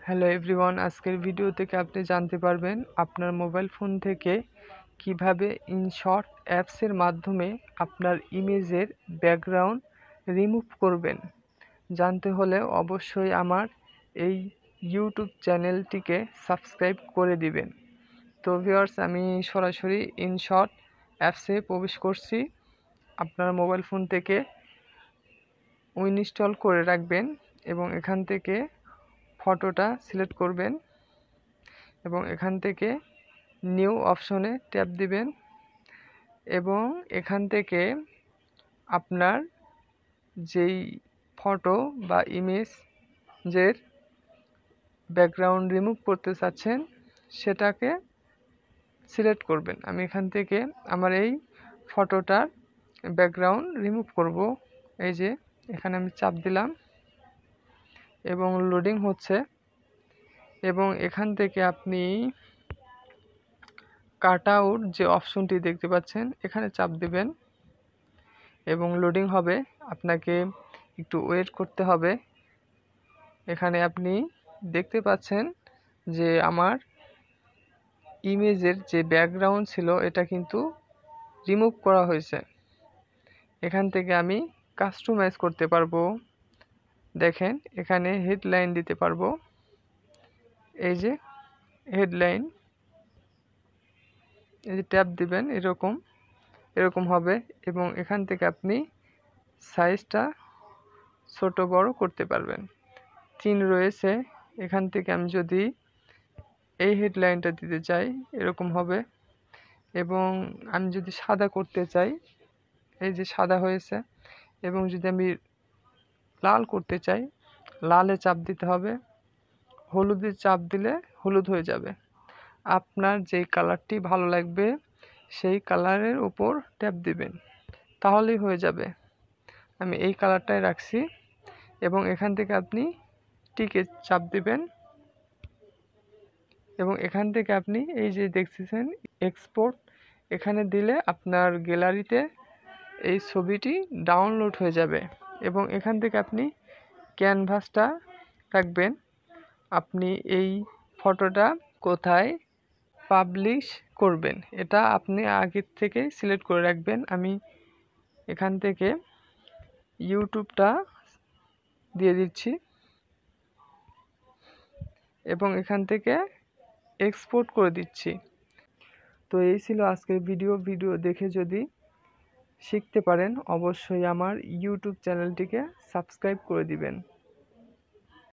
Hello everyone, আজকের video থেকে আপনি জানতে পারবেন আপনার মোবাইল ফোন থেকে কিভাবে ইনশট অ্যাপসের মাধ্যমে আপনার ইমেজের ব্যাকগ্রাউন্ড রিমুভ করবেন। জানতে হলে অবশ্যই আমার এই ইউটিউব চ্যানেলটিকে সাবস্ক্রাইব করে দিবেন। তো ভিউয়ার্স, আমি সরাসরি ইনশট অ্যাপসে প্রবেশ করছি। আপনার মোবাইল ফোন থেকে ইনস্টল করে রাখবেন এবং এখান থেকে ফটোটা সিলেক্ট করবেন এবং এখান থেকে নিউ অপশনে ট্যাপ দিবেন এবং এখান থেকে আপনার যেই ফটো বা ইমেজের ব্যাকগ্রাউন্ড রিমুভ করতে চাচ্ছেন সেটাকে সিলেক্ট করবেন। আমি এখান থেকে আমার এই ফটোটার ব্যাকগ্রাউন্ড রিমুভ করব। এই যে এখানে আমি চাপ দিলাম এবং লোডিং হচ্ছে এবং এখান থেকে আপনি কাট আউট যে অপশনটি দেখতে পাচ্ছেন এখানে চাপ দিবেন এবং লোডিং হবে। আপনাকে একটু ওয়েট করতে হবে। এখানে আপনি দেখতে পাচ্ছেন যে আমার ইমেজের যে ব্যাকগ্রাউন্ড ছিল এটা কিন্তু রিমুভ করা হয়েছে। এখান থেকে আমি কাস্টমাইজ করতে পারবো। দেখেন এখানে হেডলাইন দিতে পারবো। এই যে হেডলাইন, এই যে ট্যাপ দিবেন এরকম হবে এবং এখান থেকে আপনি সাইজটা ছোট বড় করতে পারবেন। চিহ্ন রয়েছে, এখান থেকে আমি যদি এই হেডলাইনটা দিতে চাই এরকম হবে এবং আমি যদি সাদা করতে চাই এই যে সাদা হয়েছে এবং যদি আমি লাল করতে চাই লালে চাপ দিতে হবে। হলুদে চাপ দিলে হলুদ হয়ে যাবে। আপনার যেই কালারটি ভালো লাগবে সেই কালারের উপর ট্যাপ দিবেন, তাহলেই হয়ে যাবে। আমি এই কালারটাই রাখছি এবং এখান থেকে আপনি টিকে চাপ দিবেন এবং এখান থেকে আপনি এই যে দেখতেছেন এক্সপোর্ট, এখানে দিলে আপনার গ্যালারিতে এই ছবিটি ডাউনলোড হয়ে যাবে এবং এখান থেকে আপনি ক্যানভাসটা রাখবেন। আপনি এই ফটোটা কোথায় পাবলিশ করবেন এটা আপনি আগের থেকে সিলেক্ট করে রাখবেন। আমি এখান থেকে ইউটিউবটা দিয়ে দিচ্ছি এবং এখান থেকে এক্সপোর্ট করে দিচ্ছি। তো এই ছিল আজকের ভিডিও দেখে যদি শিখতে পারেন অবশ্যই আমার ইউটিউব চ্যানেলটিকে সাবস্ক্রাইব করে দিবেন।